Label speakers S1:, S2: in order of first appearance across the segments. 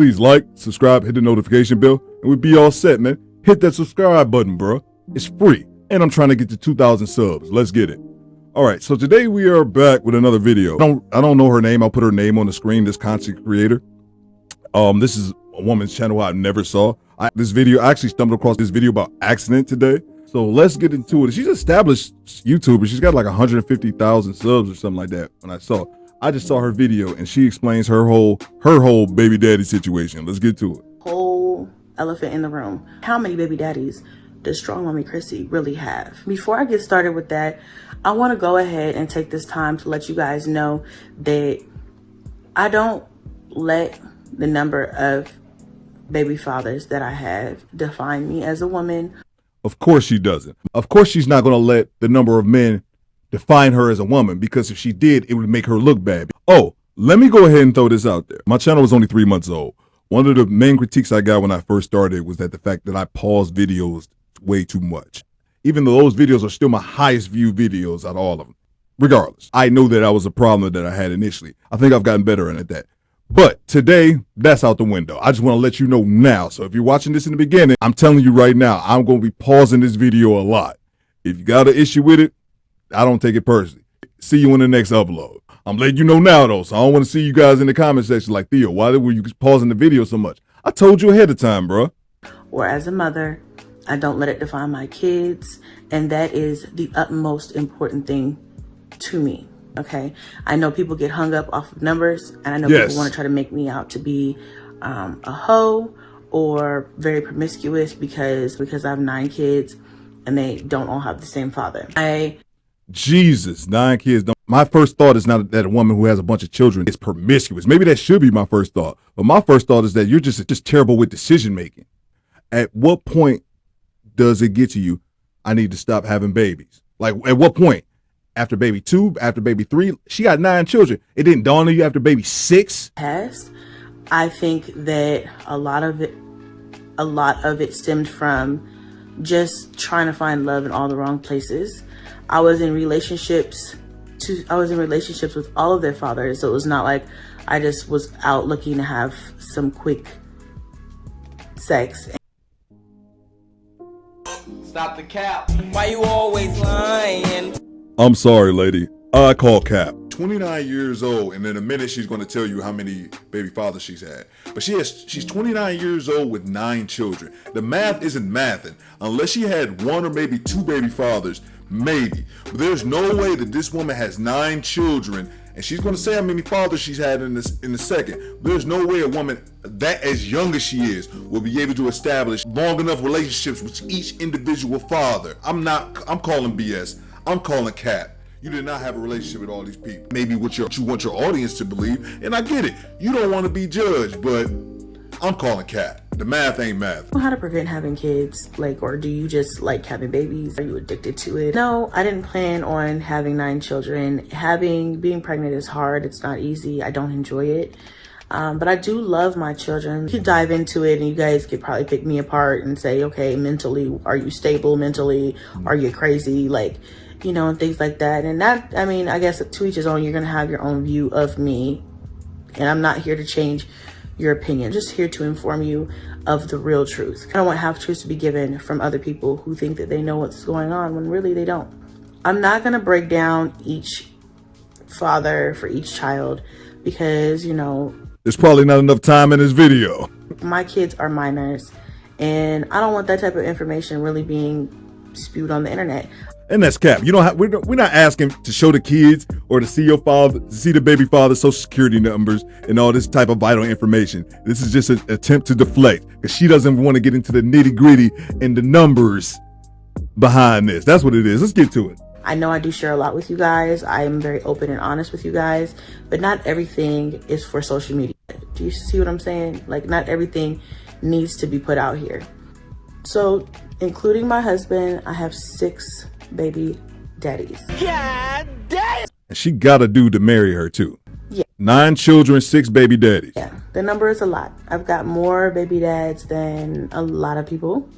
S1: please like, subscribe, hit the notification bell, and we'll be all set, man. Hit that subscribe button, bro. It's free. And I'm trying to get to 2,000 subs. Let's get it. All right, so today we are back with another video. I don't know her name. I'll put her name on the screen, this content creator. This is a woman's channel I never saw. I actually stumbled across this video by accident today. So let's get into it. She's an established YouTuber. She's got like 150,000 subs or something like that. When I just saw her video and she explains her whole baby daddy situation. Let's get to it.
S2: Whole elephant in the room. How many baby daddies does Strongmommychriss really have? Before I get started with that, I want to go ahead and take this time to let you guys know that I don't let the number of baby fathers that I have define me as a woman.
S1: Of course she doesn't. Of course she's not going to let the number of men define her as a woman, because if she did, it would make her look bad. Oh, let me go ahead and throw this out there. My channel was only 3 months old. One of the main critiques I got when I first started was that the fact that I paused videos way too much. Even though those videos are still my highest viewed videos out of all of them. Regardless, I know that was a problem that I had initially. I think I've gotten better at that. But today, that's out the window. I just want to let you know now. So if you're watching this in the beginning, I'm telling you right now, I'm going to be pausing this video a lot. If you got an issue with it, I don't take it personally. See you in the next upload. I'm letting you know now though, so I don't want to see you guys in the comment section like, Theo, why were you pausing the video so much? I told you ahead of time, bro.
S2: Or as a mother, I don't let it define my kids. And that is the utmost important thing to me. Okay, I know people get hung up off of numbers, and I know people want to try to make me out to be a hoe or very promiscuous because I have 9 kids and they don't all have the same father.
S1: Jesus, 9 kids. My first thought is not that a woman who has a bunch of children is promiscuous. Maybe that should be my first thought, but my first thought is that you're just terrible with decision making. At what point does it get to you, I need to stop having babies? Like, at what point? After baby 2, after baby 3, she got 9 children. It didn't dawn on you after baby 6?
S2: Yes, I think that a lot of it stemmed from just trying to find love in all the wrong places. I was in relationships with all of their fathers, so it was not like I just was out looking to have some quick sex.
S3: Stop the cap. Why you always lying?
S1: I'm sorry, lady. I call cap. 29 years old, and in a minute she's going to tell you how many baby fathers she's had. But she's 29 years old with 9 children. The math isn't mathing. Unless she had 1 or maybe 2 baby fathers, maybe. But there's no way that this woman has 9 children, and she's going to say how many fathers she's had in a second. There's no way a woman that as young as she is will be able to establish long enough relationships with each individual father. I'm calling BS. I'm calling cap. You did not have a relationship with all these people. Maybe what you want your audience to believe, and I get it. You don't want to be judged, but I'm calling cap. The math ain't math.
S2: How to prevent having kids, or do you just like having babies? Are you addicted to it? No, I didn't plan on having 9 children. Being pregnant is hard. It's not easy. I don't enjoy it. But I do love my children. You could dive into it and you guys could probably pick me apart and say, okay, mentally, are you stable mentally? Are you crazy? And things like that. And that, I guess to each his own. You're going to have your own view of me. And I'm not here to change your opinion. I'm just here to inform you of the real truth. I don't want half-truths to be given from other people who think that they know what's going on when really they don't. I'm not going to break down each father for each child because,
S1: there's probably not enough time in this video.
S2: My kids are minors, and I don't want that type of information really being spewed on the internet.
S1: And that's cap. We're not asking to show the kids or to see your father, to see the baby father's social security numbers and all this type of vital information. This is just an attempt to deflect because she doesn't want to get into the nitty gritty and the numbers behind this. That's what it is. Let's get to it.
S2: I know I do share a lot with you guys. I am very open and honest with you guys, but not everything is for social media. Do you see what I'm saying? Not everything needs to be put out here. So, including my husband, I have 6 baby daddies.
S3: God damn!
S1: And she got a dude to marry her too.
S2: Yeah.
S1: 9 children, 6 baby daddies.
S2: Yeah, the number is a lot. I've got more baby dads than a lot of people.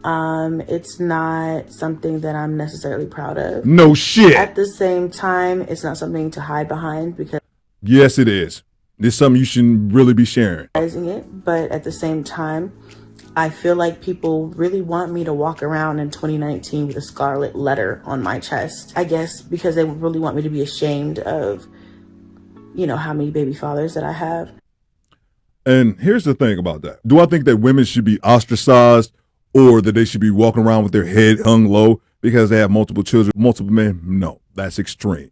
S2: It's not something that I'm necessarily proud of.
S1: No shit.
S2: At the same time, it's not something to hide behind because...
S1: Yes, it is. This is something you shouldn't really be sharing.
S2: It, but at the same time, I feel like people really want me to walk around in 2019 with a scarlet letter on my chest. I guess because they really want me to be ashamed of, you know, how many baby fathers that I have.
S1: And here's the thing about that. Do I think that women should be ostracized or that they should be walking around with their head hung low because they have multiple children, multiple men? No, that's extreme.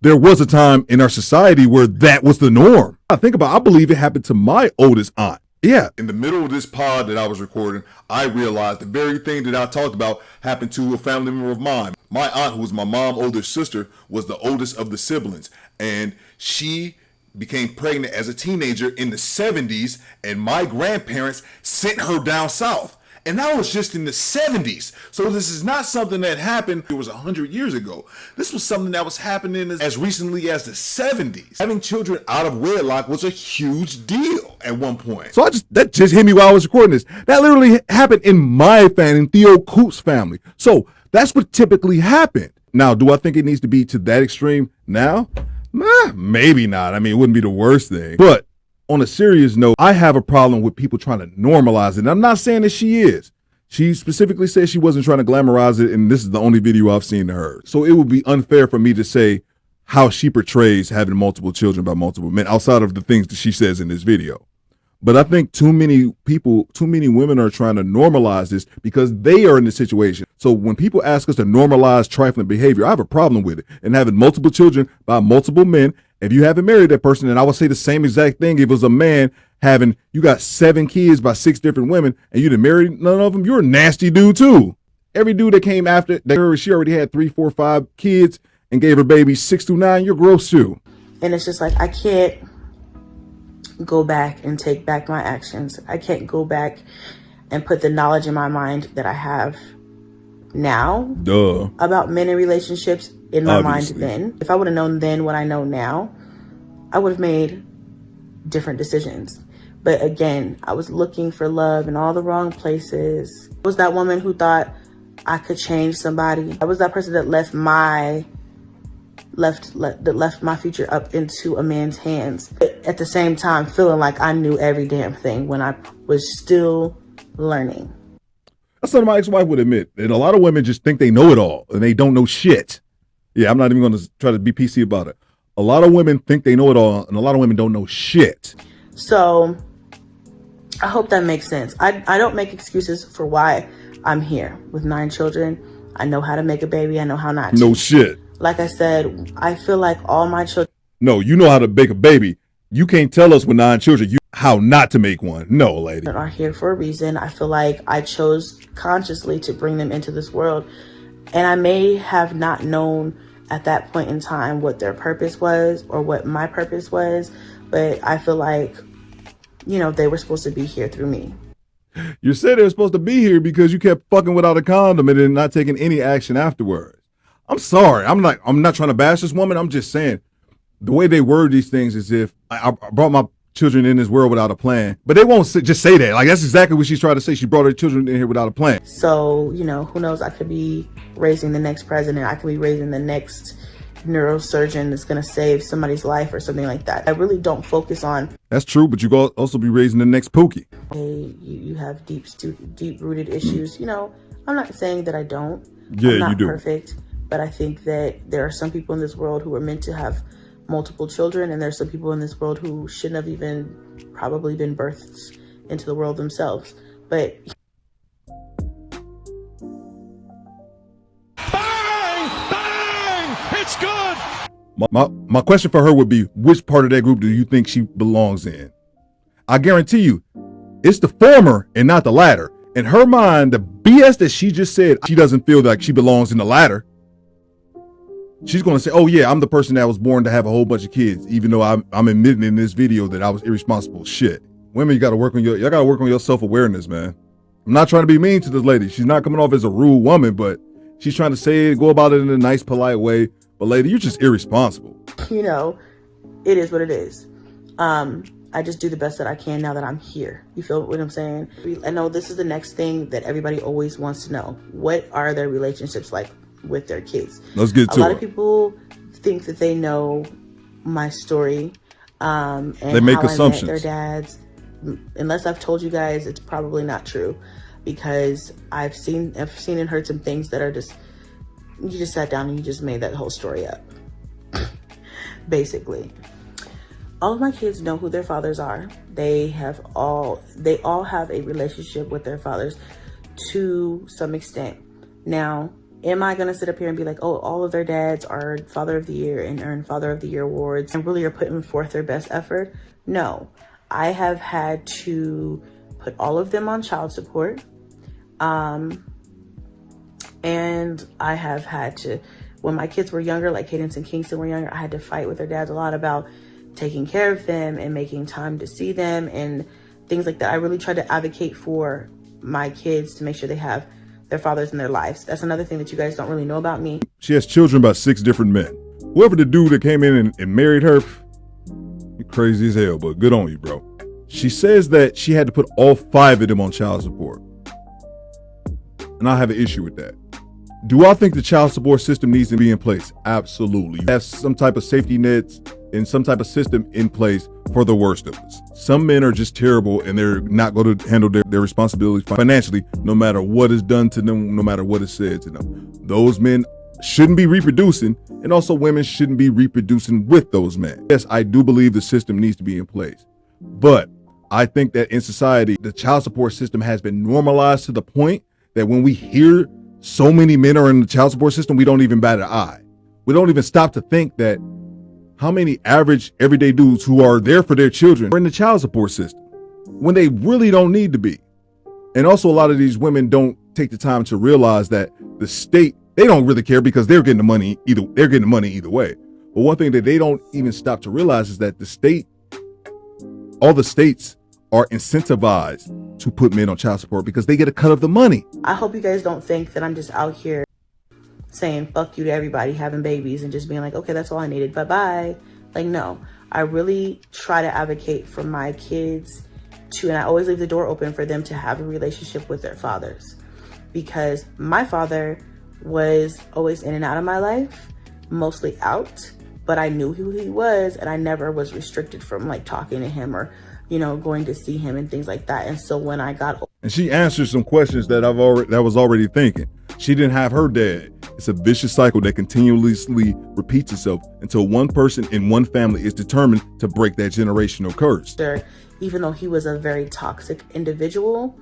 S1: There was a time in our society where that was the norm. I believe it happened to my oldest aunt. Yeah. In the middle of this pod that I was recording, I realized the very thing that I talked about happened to a family member of mine. My aunt, who was my mom's older sister, was the oldest of the siblings. And she became pregnant as a teenager in the 70s, and my grandparents sent her down south. And that was just in the 70s. So this is not something that happened, it was 100 years ago. This was something that was happening as recently as the 70s. Having children out of wedlock was a huge deal at one point. So that just hit me while I was recording this. That literally happened in my family, Theo Coop's family. So that's what typically happened. Now, do I think it needs to be to that extreme now? Maybe not. I mean, it wouldn't be the worst thing. But on a serious note, I have a problem with people trying to normalize it. And I'm not saying that she is. She specifically said she wasn't trying to glamorize it, and this is the only video I've seen of her. So it would be unfair for me to say how she portrays having multiple children by multiple men outside of the things that she says in this video. But I think too many women are trying to normalize this because they are in the situation. So when people ask us to normalize trifling behavior, I have a problem with it. And having multiple children by multiple men, if you haven't married that person, and I would say the same exact thing if it was a man you got 7 kids by 6 different women and you didn't marry none of them, you're a nasty dude too. Every dude that came after her, she already had 3, 4, 5 kids and gave her babies 6 through 9, you're gross too.
S2: And it's just like, I can't go back and take back my actions. I can't go back and put the knowledge in my mind that I have now about men and relationships in my mind then. If I would have known then what I know now, I would have made different decisions. But again, I was looking for love in all the wrong places. I was that woman who thought I could change somebody. I was that person that left my future up into a man's hands. But at the same time, feeling like I knew every damn thing when I was still learning.
S1: That's something my ex-wife would admit. And a lot of women just think they know it all and they don't know shit. Yeah, I'm not even going to try to be PC about it. A lot of women think they know it all and a lot of women don't know shit.
S2: So I hope that makes sense. I don't make excuses for why I'm here with 9 children. I know how to make a baby. I know how not to.
S1: No shit.
S2: Like I said, I feel like all my children.
S1: No, you know how to make a baby. You can't tell us with 9 children how not to make one. No, lady.
S2: Are here for a reason. I feel like I chose consciously to bring them into this world. And I may have not known at that point in time what their purpose was or what my purpose was. But I feel like, you know, they were supposed to be here through me.
S1: You said they were supposed to be here because you kept fucking without a condom and then not taking any action afterwards. I'm sorry. I'm not trying to bash this woman. I'm just saying the way they word these things is if I brought my children in this world without a plan, but they won't just say that. Like, that's exactly what she's trying to say. She brought her children in here without a plan.
S2: So, you know, who knows? I could be raising the next president. I could be raising the next neurosurgeon that's going to save somebody's life or something like that. I really don't focus on.
S1: That's true, but you could also be raising the next Pookie.
S2: Hey, you have deep-rooted issues. You know, I'm not saying that I don't.
S1: Yeah,
S2: I'm not
S1: you do.
S2: Perfect, but I think that there are some people in this world who are meant to have multiple children, and there's some people in this world who shouldn't have even probably been birthed into the world themselves. But
S4: bang! Bang! It's good!
S1: My question for her would be, which part of that group do you think she belongs in? I guarantee you, it's the former and not the latter. In her mind, the BS that she just said, she doesn't feel like she belongs in the latter. She's going to say, oh yeah, I'm the person that was born to have a whole bunch of kids, even though I'm admitting in this video that I was irresponsible. Shit. Women, y'all got to work on your self-awareness, man. I'm not trying to be mean to this lady. She's not coming off as a rude woman, but she's trying to say it, go about it in a nice, polite way. But lady, you're just irresponsible.
S2: You know, it is what it is. I just do the best that I can now that I'm here. You feel what I'm saying? I know this is the next thing that everybody always wants to know. What are their relationships like with their kids?
S1: Let's get to it.
S2: A lot of people think that they know my story. And
S1: they make
S2: how
S1: assumptions.
S2: I met their dads. Unless I've told you guys, it's probably not true, because I've seen and heard some things that are just, you just sat down and you just made that whole story up. Basically, all of my kids know who their fathers are. They all have a relationship with their fathers to some extent. Now, am I going to sit up here and be like, oh, all of their dads are Father of the Year and earn Father of the Year awards and really are putting forth their best effort? No, I have had to put all of them on child support. And I have had to, when my kids were younger, like Cadence and Kingston were younger, I had to fight with their dads a lot about taking care of them and making time to see them and things like that. I really tried to advocate for my kids to make sure they have their fathers in their lives. That's another thing that you guys don't really know about me.
S1: She has children by 6 different men. Whoever the dude that came in and married her, you're crazy as hell, but good on you, bro. She says that she had to put all 5 of them on child support. And I have an issue with that. Do I think the child support system needs to be in place? Absolutely. Have some type of safety nets and some type of system in place for the worst of us. Some men are just terrible and they're not going to handle their responsibilities financially, no matter what is done to them, no matter what is said to them. Those men shouldn't be reproducing, and also women shouldn't be reproducing with those men. Yes, I do believe the system needs to be in place, but I think that in society, the child support system has been normalized to the point that when we hear so many men are in the child support system, we don't even bat an eye. We don't even stop to think that how many average everyday dudes who are there for their children are in the child support system when they really don't need to be. And also, a lot of these women don't take the time to realize that the state, they don't really care because they're getting the money either. They're getting the money either way. But one thing that they don't even stop to realize is that the state, all the states are incentivized to put men on child support because they get a cut of the money.
S2: I hope you guys don't think that I'm just out here saying fuck you to everybody having babies and just being like, okay, that's all I needed, bye-bye. Like, no, I really try to advocate for my kids to, and I always leave the door open for them to have a relationship with their fathers, because my father was always in and out of my life, mostly out, but I knew who he was and I never was restricted from like talking to him or, you know, going to see him and things like that. And so when I got,
S1: and she answered some questions that I was already thinking. She didn't have her dad. It's a vicious cycle that continuously repeats itself until one person in one family is determined to break that generational curse.
S2: Even though he was a very toxic individual,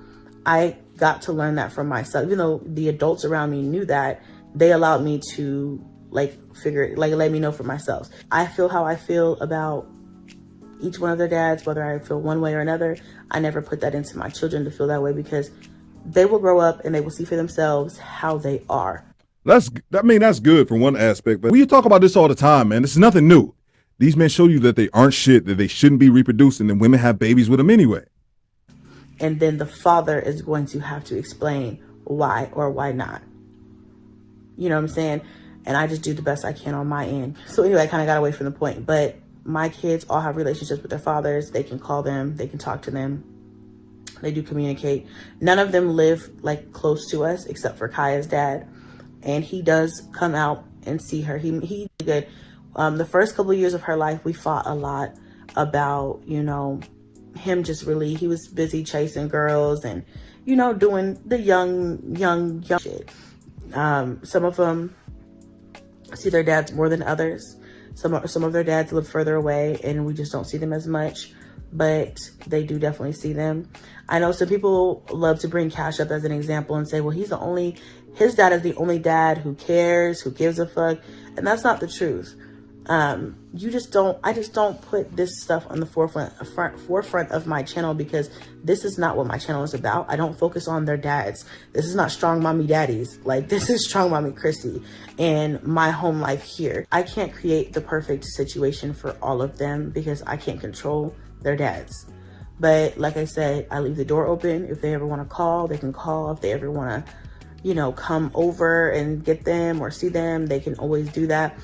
S2: I got to learn that from myself. Even though the adults around me knew that, they allowed me to let me know for myself. I feel how I feel about each one of their dads, whether I feel one way or another. I never put that into my children to feel that way, because they will grow up and they will see for themselves how they are.
S1: That's good from one aspect, but we talk about this all the time, man. This is nothing new. These men show you that they aren't shit, that they shouldn't be reproducing, and women have babies with them anyway.
S2: And then the father is going to have to explain why or why not. You know what I'm saying? And I just do the best I can on my end. So anyway, I kind of got away from the point, but my kids all have relationships with their fathers. They can call them, they can talk to them. They do communicate. None of them live like close to us except for Kaya's dad. And he does come out and see her. He good. The first couple of years of her life, we fought a lot about, you know, him just really, he was busy chasing girls and, you know, doing the young shit. Some of them see their dads more than others. Some of their dads live further away and we just don't see them as much, but they do definitely see them. I know some people love to bring Cash up as an example and say, well, his dad is the only dad who cares, who gives a fuck. And that's not the truth. I just don't put this stuff on the forefront of my channel, because this is not what my channel is about. I don't focus on their dads. This is not Strong Mommy Daddies. Like, this is Strongmommychriss and my home life here. I can't create the perfect situation for all of them because I can't control their dads. But like I said, I leave the door open. If they ever want to call, they can call. If they ever want to, you know, come over and get them or see them, they can always do that.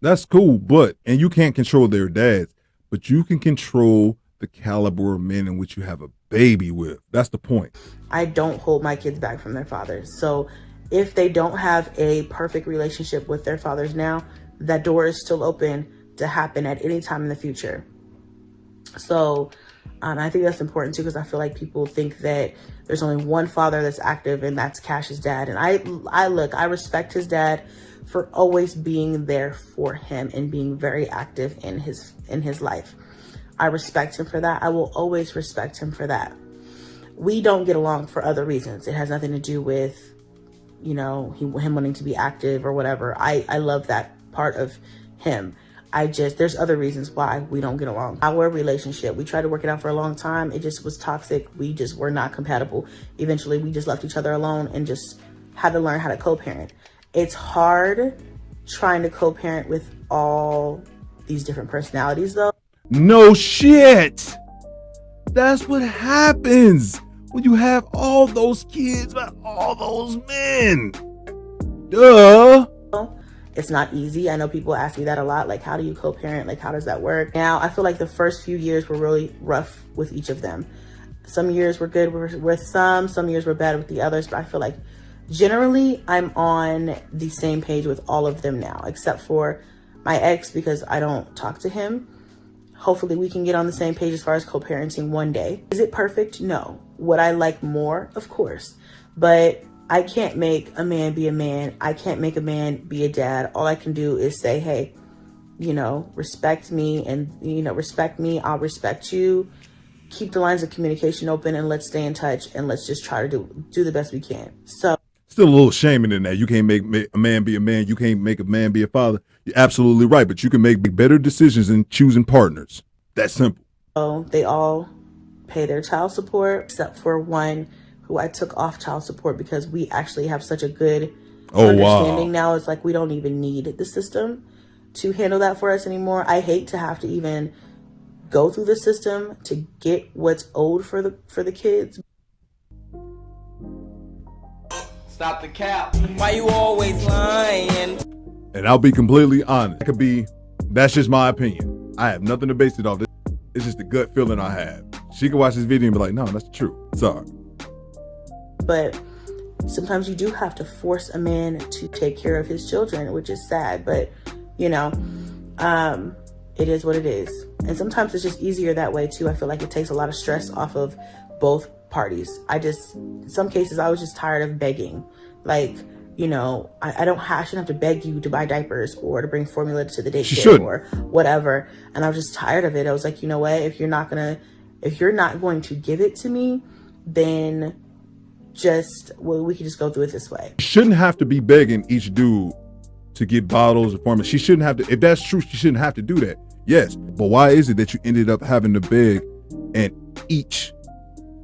S1: That's cool, and you can't control their dads, but you can control the caliber of men in which you have a baby with. That's the point.
S2: I don't hold my kids back from their fathers. So if they don't have a perfect relationship with their fathers now, that door is still open to happen at any time in the future. So I think that's important too, because I feel like people think that there's only one father that's active, and that's Cash's dad. And I respect his dad for always being there for him and being very active in his life. I respect him for that. I will always respect him for that. We don't get along for other reasons. It has nothing to do with, him wanting to be active or whatever. I love that part of him. There's other reasons why we don't get along. Our relationship, we tried to work it out for a long time. It just was toxic. We just were not compatible. Eventually, we just left each other alone and just had to learn how to co-parent. It's hard trying to co-parent with all these different personalities, though.
S1: No shit. That's what happens when you have all those kids by all those men. Duh.
S2: It's not easy. I know people ask me that a lot. Like, how do you co-parent? Like, how does that work? Now, I feel like the first few years were really rough with each of them. Some years were good with some years were bad with the others. But I feel like generally I'm on the same page with all of them now, except for my ex, because I don't talk to him. Hopefully we can get on the same page as far as co-parenting one day. Is it perfect? No. Would I like more? Of course. But I can't make a man be a man. I can't make a man be a dad. All I can do is say, hey, respect me, and, respect me. I'll respect you. Keep the lines of communication open, and let's stay in touch, and let's just try to do the best we can. So
S1: still a little shaming in that. You can't make a man be a man. You can't make a man be a father. You're absolutely right, but you can make better decisions in choosing partners. That's simple.
S2: So they all pay their child support, except for one who I took off child support because we actually have such a good understanding now. It's like we don't even need the system to handle that for us anymore. I hate to have to even go through the system to get what's owed for the kids.
S3: Stop the cap. Why you always lying?
S1: And I'll be completely honest. That's just my opinion. I have nothing to base it off. It's just the gut feeling I have. She can watch this video and be like, no, that's true. Sorry.
S2: But sometimes you do have to force a man to take care of his children, which is sad. But, it is what it is. And sometimes it's just easier that way too. I feel like it takes a lot of stress off of both parties. In some cases, I was just tired of begging. Like, I shouldn't have to beg you to buy diapers or to bring formula to the daycare or whatever. And I was just tired of it. I was like, you know what? If you're not going to give it to me, then we can just go through it this way.
S1: She shouldn't have to be begging each dude to get bottles or formula. She shouldn't have to. If that's true, she shouldn't have to do that. Yes, but why is it that you ended up having to beg, and each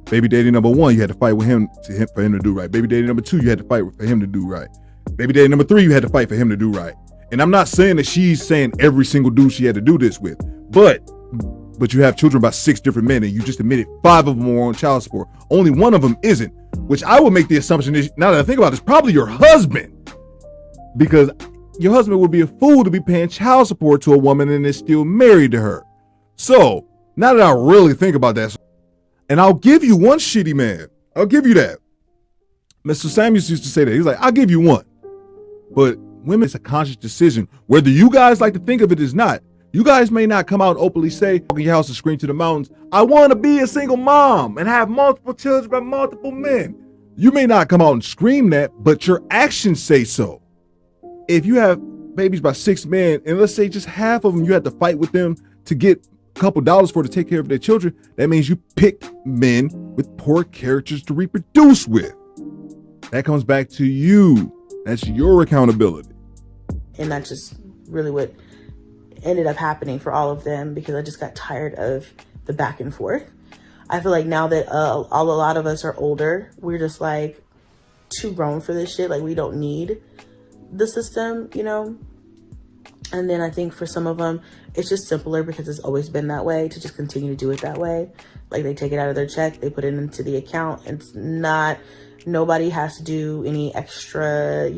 S1: baby daddy number one, you had to fight with him for him to do right. Baby daddy number two, you had to fight for him to do right. Baby daddy number three, you had to fight for him to do right. And I'm not saying that she's saying every single dude she had to do this with, but you have children by 6 different men, and you just admitted 5 of them were on child support. Only one of them isn't, which I would make the assumption is, now that I think about it, it's probably your husband, because your husband would be a fool to be paying child support to a woman and is still married to her. So now that I really think about that, and I'll give you one shitty man, I'll give you that. Mr. Samuels used to say that. He's like, I'll give you one. But women, it's a conscious decision. Whether you guys like to think of it as not, you guys may not come out and openly say, walk in your house and scream to the mountains, I want to be a single mom and have multiple children by multiple men. You may not come out and scream that, but your actions say so. If you have babies by 6 men, and let's say just half of them, you have to fight with them to get a couple dollars for to take care of their children, that means you picked men with poor characters to reproduce with. That comes back to you. That's your accountability. And
S2: that's just really what ended up happening for all of them, because I just got tired of the back and forth. I feel like now that a lot of us are older, we're just like too grown for this shit. Like, we don't need the system, And then I think for some of them, it's just simpler because it's always been that way, to just continue to do it that way. Like, they take it out of their check, they put it into the account. It's not, nobody has to do any extra,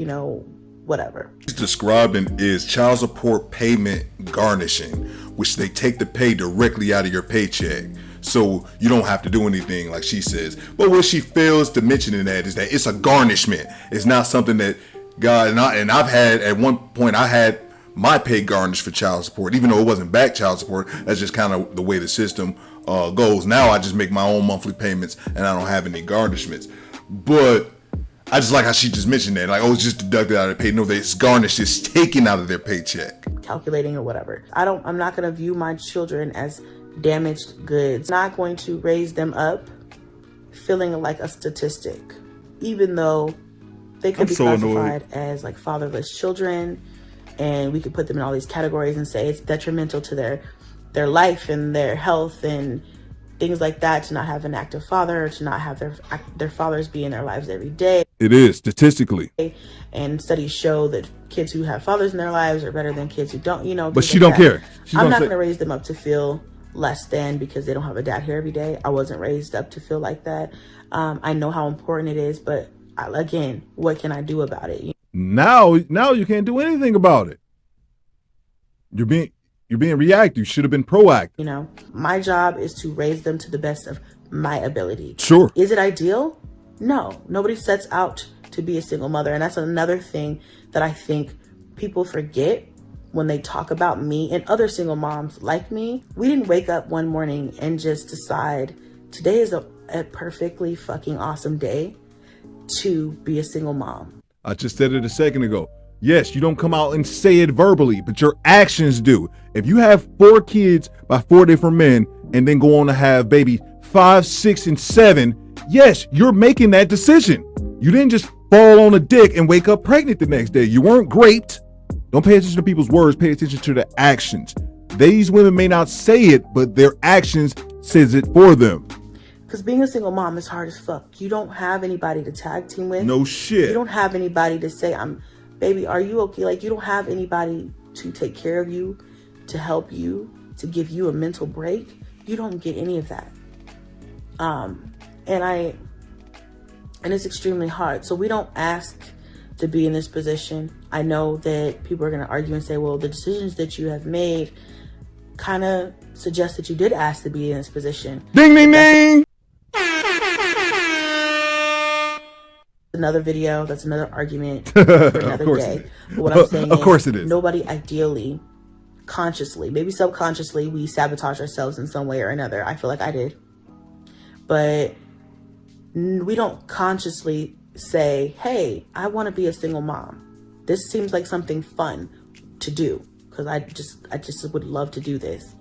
S2: whatever.
S1: It's describing is child support payment garnishing, which they take the pay directly out of your paycheck. So you don't have to do anything, like she says. But what she fails to mention in that is that it's a garnishment. It's not something that God, and I've had, at one point, I had my pay garnished for child support, even though it wasn't back child support. That's just kind of the way the system goes. Now I just make my own monthly payments and I don't have any garnishments. But I just like how she just mentioned that, like, oh, it's just deducted out of their pay. No, it's garnished, it's taken out of their paycheck.
S2: Calculating or whatever. I'm not going to view my children as damaged goods. I'm not going to raise them up feeling like a statistic, even though they could be classified as like fatherless children, and we could put them in all these categories and say it's detrimental to their life and their health and things like that to not have an active father, or to not have their fathers be in their lives every day.
S1: It is statistically,
S2: and studies show that kids who have fathers in their lives are better than kids who don't, you know.
S1: But she don't care.
S2: I'm not going to raise them up to feel less than because they don't have a dad here every day. I wasn't raised up to feel like that. I know how important it is, but again, what can I do about it?
S1: Now you can't do anything about it. You're being reactive. You should have been proactive.
S2: You know, my job is to raise them to the best of my ability.
S1: Sure.
S2: Is it ideal? No. Nobody sets out to be a single mother. And that's another thing that I think people forget when they talk about me and other single moms like me. We didn't wake up one morning and just decide today is a perfectly fucking awesome day to be a single mom.
S1: I just said it a second ago. Yes, you don't come out and say it verbally, but your actions do. If you have 4 kids by 4 different men and then go on to have baby 5, 6, and 7, yes, you're making that decision. You didn't just fall on a dick and wake up pregnant the next day. You weren't raped. Don't pay attention to people's words. Pay attention to the actions. These women may not say it, but their actions says it for them.
S2: Because being a single mom is hard as fuck. You don't have anybody to tag team with.
S1: No shit.
S2: You don't have anybody to say, baby, are you okay? Like, you don't have anybody to take care of you, to help you, to give you a mental break. You don't get any of that. And it's extremely hard. So we don't ask to be in this position. I know that people are going to argue and say, well, the decisions that you have made kind of suggest that you did ask to be in this position.
S1: Ding, ding, ding.
S2: Another video, that's another argument for another day. But what I'm saying is, nobody ideally, consciously, maybe subconsciously, we sabotage ourselves in some way or another. I feel like I did. But we don't consciously say, hey, I want to be a single mom. This seems like something fun to do because I just would love to do this.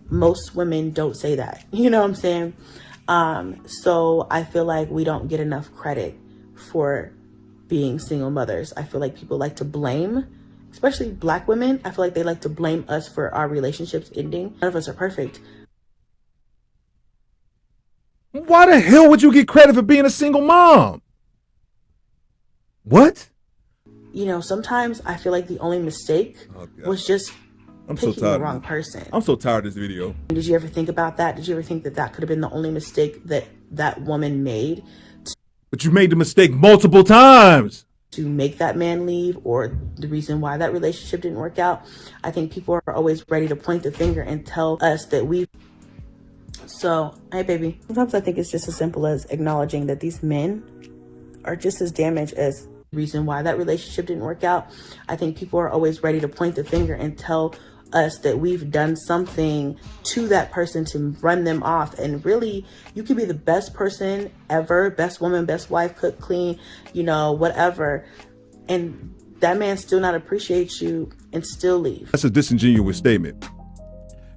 S2: Most women don't say that. You know what I'm saying? So I feel like we don't get enough credit for being single mothers. I feel like people like to blame, especially Black women. I feel like they like to blame us for our relationships ending. None of us are perfect.
S1: Why the hell would you get credit for being a single mom? What?
S2: You know, sometimes I feel like the only mistake was just picking the wrong person.
S1: I'm so tired of this video.
S2: Did you ever think about that? Did you ever think that that could have been the only mistake that that woman made?
S1: But you made the mistake multiple times.
S2: To make that man leave, or the reason why that relationship didn't work out. I think people are always ready to point the finger and tell us that we. So, hey baby. Sometimes I think it's just as simple as acknowledging that these men are just as damaged as the reason why that relationship didn't work out. I think people are always ready to point the finger and tell us that we've done something to that person to run them off. And really, you could be the best person ever, best woman, best wife, cook, clean, you know, whatever. And that man still not appreciate you and still leave.
S1: That's a disingenuous statement.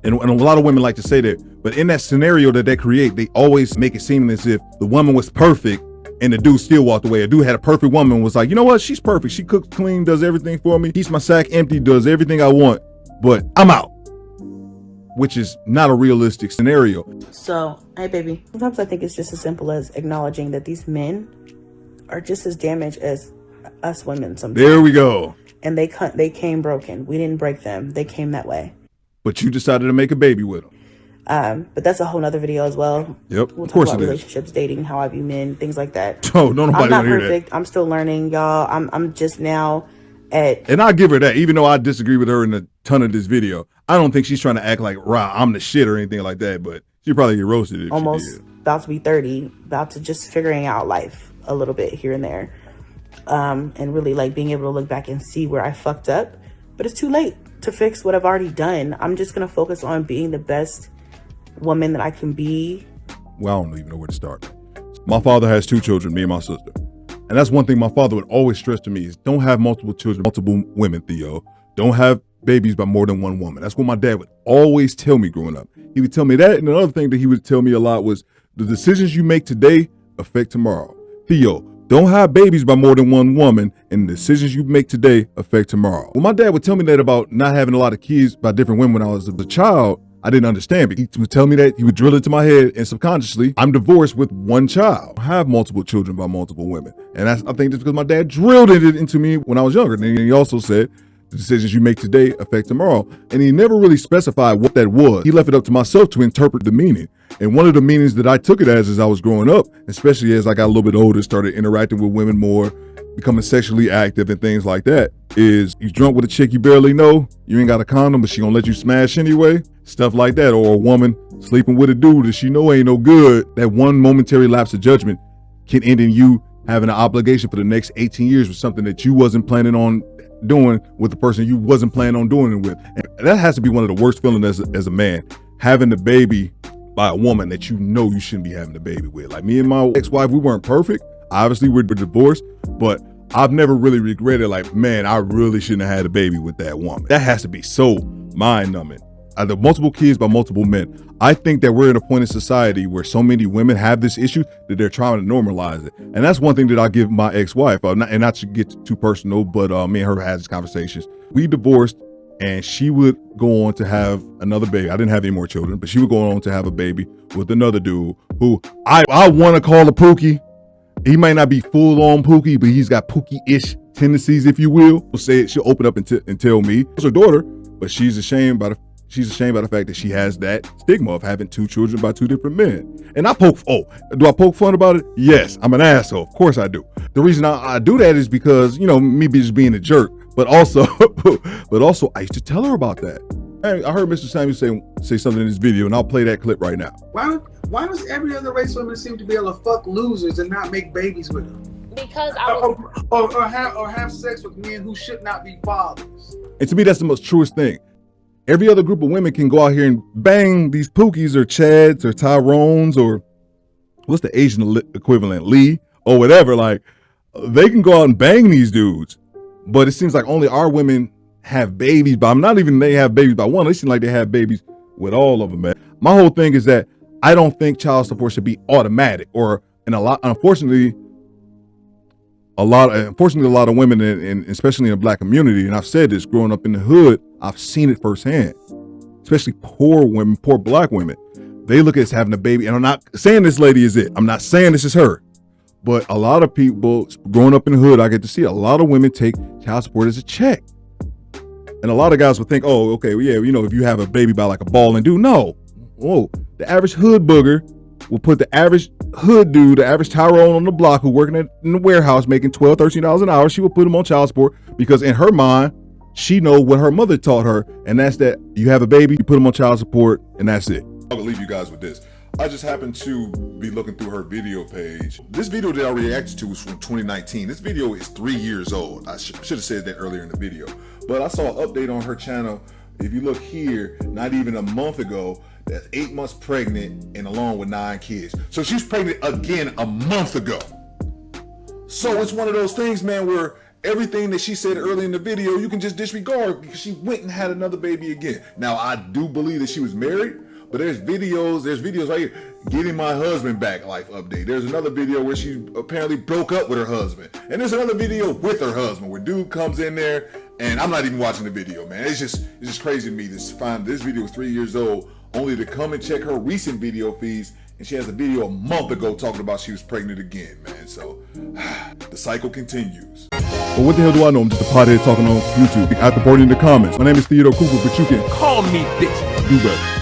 S1: And a lot of women like to say that, but in that scenario that they create, they always make it seem as if the woman was perfect and the dude still walked away. A dude had a perfect woman, was like, you know what? She's perfect. She cooks clean, does everything for me. Keeps my sack empty, does everything I want, but I'm out. Which is not a realistic scenario.
S2: So, hey baby. Sometimes I think it's just as simple as acknowledging that these men are just as damaged as us women sometimes.
S1: There we go.
S2: And they came broken. We didn't break them. They came that way.
S1: But you decided to make a baby with them.
S2: But that's a whole nother video as well.
S1: Yep,
S2: we'll
S1: of
S2: talk
S1: course
S2: about
S1: it is.
S2: Relationships, dating, how I view men, things like that.
S1: Oh, no, nobody
S2: I'm not
S1: want to hear
S2: perfect.
S1: that.
S2: I'm still learning, y'all. I'm just now at.
S1: And I give her that, even though I disagree with her in a ton of this video. I don't think she's trying to act like, rah, I'm the shit or anything like that. But she probably get roasted if
S2: almost
S1: she did.
S2: About to be 30, about to just figuring out life a little bit here and there. And really like being able to look back and see where I fucked up but it's too late to fix what I've already done. I'm just going to focus on being the best woman that I can be.
S1: Well, I don't even know where to start. My father has 2 children, me and my sister. And that's one thing my father would always stress to me is don't have multiple children, multiple women, Theo. Don't have babies by more than one woman. That's what my dad would always tell me growing up. He would tell me that. And another thing that he would tell me a lot was the decisions you make today affect tomorrow. Theo, don't have babies by more than one woman, and the decisions you make today affect tomorrow. Well, my dad would tell me that about not having a lot of kids by different women when I was a child. I didn't understand, but he would tell me that, he would drill it into my head, and subconsciously, I'm divorced with one child. I have multiple children by multiple women. And I think that's because my dad drilled it into me when I was younger. And he also said, the decisions you make today affect tomorrow. And he never really specified what that was. He left it up to myself to interpret the meaning. And one of the meanings that I took it as I was growing up, especially as I got a little bit older, started interacting with women more, becoming sexually active and things like that, is you drunk with a chick you barely know, you ain't got a condom, but she gonna let you smash anyway, stuff like that. Or a woman sleeping with a dude that she know ain't no good, that one momentary lapse of judgment can end in you having an obligation for the next 18 years with something that you wasn't planning on doing with the person you wasn't planning on doing it with. And that has to be one of the worst feelings as a man, having the baby by a woman that you know you shouldn't be having the baby with. Like me and my ex-wife, we weren't perfect. Obviously, we're divorced, but I've never really regretted, like, man, I really shouldn't have had a baby with that woman. That has to be so mind-numbing. The multiple kids by multiple men. I think that we're in a point in society where so many women have this issue that they're trying to normalize it. And that's one thing that I give my ex-wife, and not to get too personal, but me and her had these conversations. We divorced, and she would go on to have another baby. I didn't have any more children, but she would go on to have a baby with another dude who I want to call a Pookie. He might not be full-on Pookie, but he's got Pookie-ish tendencies, if you will. She'll open up and tell me it's her daughter, but she's ashamed by the fact that she has that stigma of having 2 children by 2 different men. And do I poke fun about it? Yes, I'm an asshole. Of course I do. The reason I do that is because, me just being a jerk, but also I used to tell her about that. Hey, I heard Mr. Samuels say something in this video, and I'll play that clip right now.
S5: Why does every other race woman seem to be able to fuck losers and not make babies with them?
S6: Because
S5: or have sex with men who should not be fathers.
S1: And to me, that's the most truest thing. Every other group of women can go out here and bang these Pookies or Chads or Tyrones or what's the Asian equivalent, Lee or whatever. Like, they can go out and bang these dudes, but it seems like only our women have babies by them. Not even they have babies by one. It seems like they have babies with all of them, man. My whole thing is that I don't think child support should be automatic, unfortunately, a lot of women, and especially in the black community, and I've said this growing up in the hood, I've seen it firsthand, especially poor women, poor black women. They look at us having a baby, and I'm not saying this lady is it. I'm not saying this is her, but a lot of people growing up in the hood, I get to see a lot of women take child support as a check. And a lot of guys would think, oh, okay, well, yeah, if you have a baby by like a ball and dude, no. Whoa, the average hood booger will put the average hood dude, the average Tyrone on the block who working in the warehouse making $12, $13 an hour, she will put him on child support because in her mind, she know what her mother taught her, and that's that you have a baby, you put him on child support, and that's it. I'll leave you guys with this. I just happened to be looking through her video page. This video that I reacted to was from 2019. This video is 3 years old. I should have said that earlier in the video. But I saw an update on her channel. If you look here, not even a month ago, that's 8 months pregnant and along with 9 kids. So she's pregnant again a month ago. So it's one of those things, man, where everything that she said early in the video, you can just disregard because she went and had another baby again. Now, I do believe that she was married, but there's videos right here, getting my husband back life update. There's another video where she apparently broke up with her husband. And there's another video with her husband where dude comes in there, and I'm not even watching the video, man. It's just crazy to me to find this video is 3 years old, only to come and check her recent video feeds, and she has a video a month ago talking about she was pregnant again, man. So the cycle continues. Well, what the hell do I know? I'm just a pothead talking on YouTube. After reporting in the comments. My name is Theodore Cooper, but you can
S4: Call me bitch.
S1: do better.